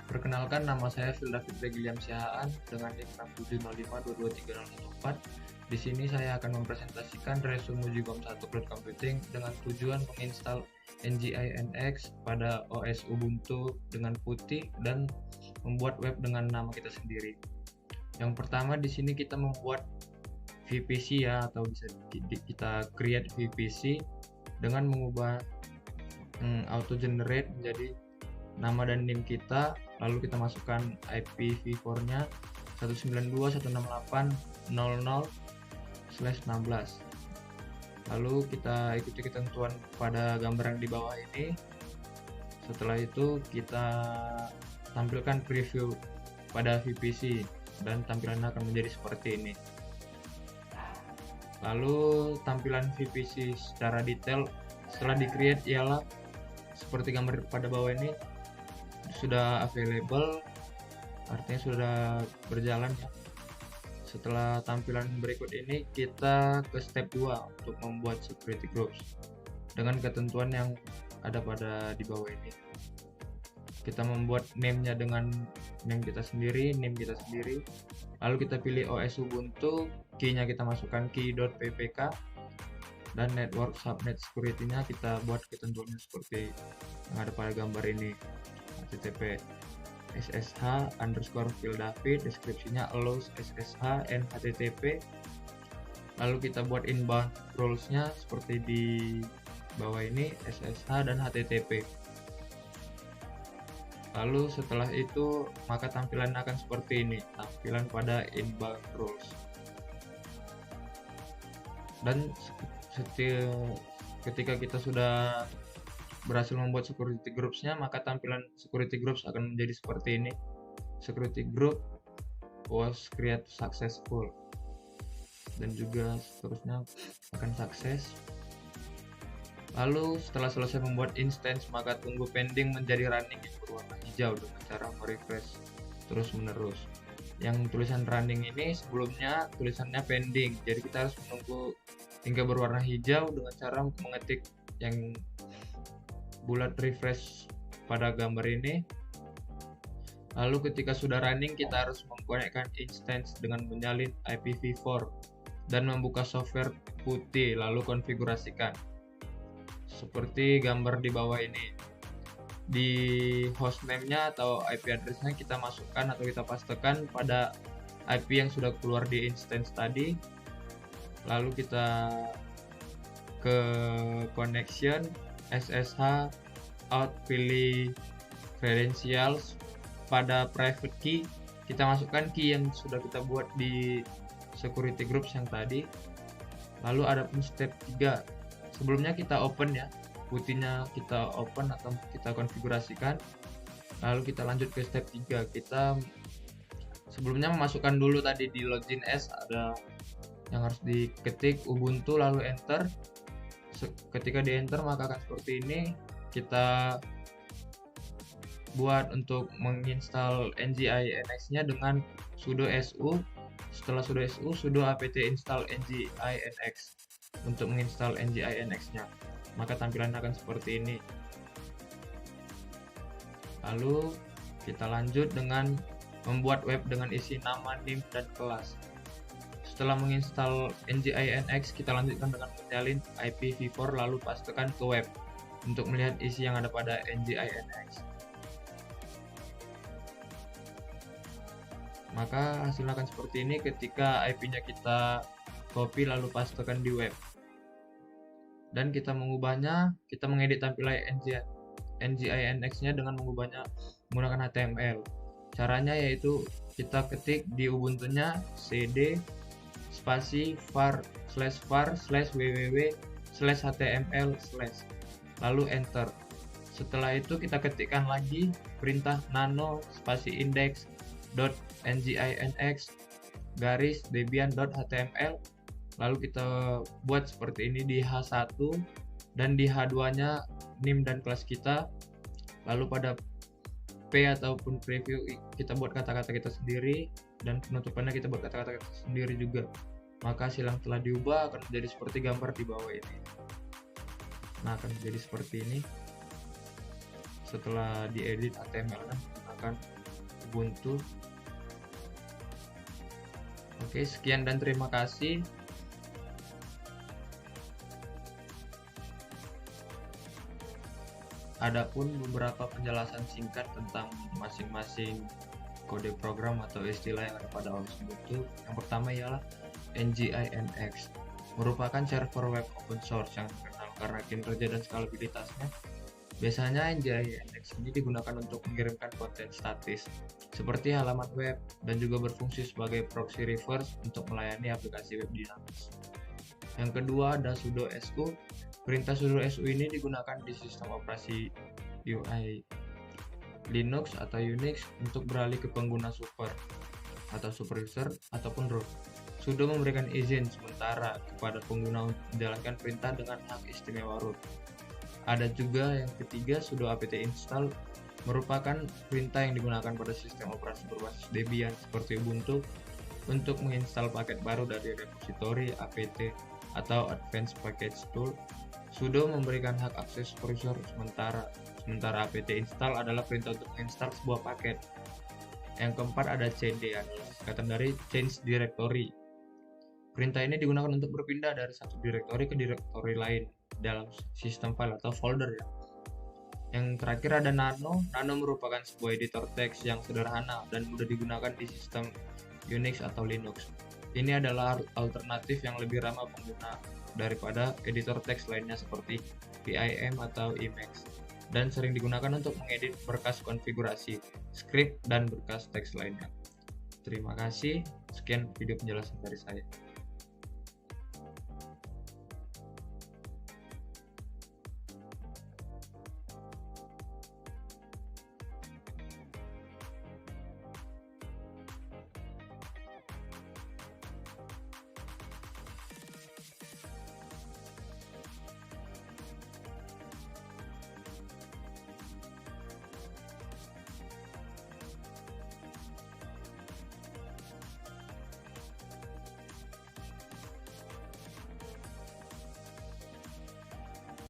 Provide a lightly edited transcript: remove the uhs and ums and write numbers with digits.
Perkenalkan, nama saya Filda Fitri Giliam Siahaan dengan NIK 670522304. Di sini saya akan mempresentasikan resume Mujigom 1 Cloud Computing dengan tujuan menginstal NGINX pada OS Ubuntu dengan putih dan membuat web dengan nama kita sendiri. Yang pertama di sini kita membuat VPC ya, atau bisa kita create VPC dengan mengubah auto generate menjadi nama dan NIM kita, lalu kita masukkan IPv4-nya 192.168.00/16. Lalu kita ikuti ketentuan pada gambar yang di bawah ini. Setelah itu kita tampilkan preview pada VPC dan tampilannya akan menjadi seperti ini. Lalu tampilan VPC secara detail setelah di-create ialah seperti gambar pada bawah ini, sudah available, artinya sudah berjalan ya. Setelah tampilan berikut ini, kita ke step 2 untuk membuat security groups dengan ketentuan yang ada pada di bawah ini. Kita membuat name-nya dengan name kita sendiri, lalu kita pilih OS Ubuntu, key-nya kita masukkan key.ppk, dan network subnet security-nya kita buat ketentuannya seperti yang ada pada gambar ini. HTTP SSH_Phildavid, deskripsinya allows SSH and HTTP. Lalu kita buat inbound rules-nya seperti di bawah ini, SSH dan HTTP. Lalu setelah itu maka tampilan akan seperti ini, tampilan pada inbound rules. Dan ketika kita sudah berhasil membuat security groups-nya, maka tampilan security groups akan menjadi seperti ini. Security group was created successful, dan juga seterusnya akan sukses. Lalu setelah selesai membuat instance, maka tunggu pending menjadi running yang berwarna hijau dengan cara merefresh terus menerus. Yang tulisan running ini sebelumnya tulisannya pending, jadi kita harus menunggu hingga berwarna hijau dengan cara mengetik yang bulat refresh pada gambar ini. Lalu ketika sudah running, kita harus mengkonekkan instance dengan menyalin IPv4 dan membuka software putih, lalu konfigurasikan seperti gambar di bawah ini. Di hostname-nya atau IP address-nya kita masukkan atau kita pastekan pada IP yang sudah keluar di instance tadi. Lalu kita ke connection, SSH, out, pilih credentials, pada private key kita masukkan key yang sudah kita buat di security groups yang tadi. Lalu ada pun step 3, sebelumnya kita open ya, putihnya kita open atau kita konfigurasikan. Lalu kita lanjut ke step 3, kita sebelumnya memasukkan dulu tadi di login as ada yang harus diketik Ubuntu, lalu enter. Ketika di enter maka akan seperti ini. Kita buat untuk menginstal NGINX-nya dengan sudo su. Setelah sudo su, sudo apt install NGINX untuk menginstal NGINX-nya. Maka tampilannya akan seperti ini. Lalu kita lanjut dengan membuat web dengan isi nama, NIM, dan kelas. Setelah menginstal NGINX, kita lanjutkan dengan menyalin IPv4 lalu pastekan ke web untuk melihat isi yang ada pada NGINX. Maka hasilnya akan seperti ini ketika IP-nya kita copy lalu pastekan di web. Dan kita mengubahnya, kita mengedit tampilan NGINX-nya dengan mengubahnya menggunakan HTML. Caranya yaitu kita ketik di Ubuntu-nya cd spasi var/www/html/ lalu enter. Setelah itu kita ketikkan lagi perintah nano spasi index.nginx _debian.html, lalu kita buat seperti ini di H1 dan di H2-nya NIM dan kelas kita. Lalu pada P ataupun preview kita buat kata-kata kita sendiri, dan penutupannya kita buat kata-kata kita sendiri juga. Maka hasil yang telah diubah akan menjadi seperti gambar di bawah ini. Nah, akan jadi seperti ini setelah diedit HTML-nya menggunakan Ubuntu. Oke, sekian dan terima kasih. Adapun beberapa penjelasan singkat tentang masing-masing kode program atau istilah yang ada pada OS Ubuntu. Yang pertama ialah NGINX, merupakan server web open source yang terkenal karena kinerja dan skalabilitasnya. Biasanya NGINX ini digunakan untuk mengirimkan konten statis seperti halaman web dan juga berfungsi sebagai proxy reverse untuk melayani aplikasi web dinamis. Yang kedua ada sudo su. Perintah sudo su ini digunakan di sistem operasi UI Linux atau Unix untuk beralih ke pengguna super atau super user ataupun root. Sudo memberikan izin sementara kepada pengguna untuk menjalankan perintah dengan hak istimewa root. Ada juga yang ketiga, sudo apt install, merupakan perintah yang digunakan pada sistem operasi berbasis Debian seperti Ubuntu untuk menginstal paket baru dari repository apt atau Advanced Package Tool. Sudo memberikan hak akses superuser sementara apt install adalah perintah untuk menginstal sebuah paket. Yang keempat ada cd, adalah singkatan dari change directory. Perintah ini digunakan untuk berpindah dari satu direktori ke direktori lain dalam sistem file atau folder ya. Yang terakhir ada nano. Nano merupakan sebuah editor teks yang sederhana dan mudah digunakan di sistem Unix atau Linux. Ini adalah alternatif yang lebih ramah pengguna daripada editor teks lainnya seperti PIM atau Emacs, dan sering digunakan untuk mengedit berkas konfigurasi, script, dan berkas teks lainnya. Terima kasih. Sekian video penjelasan dari saya.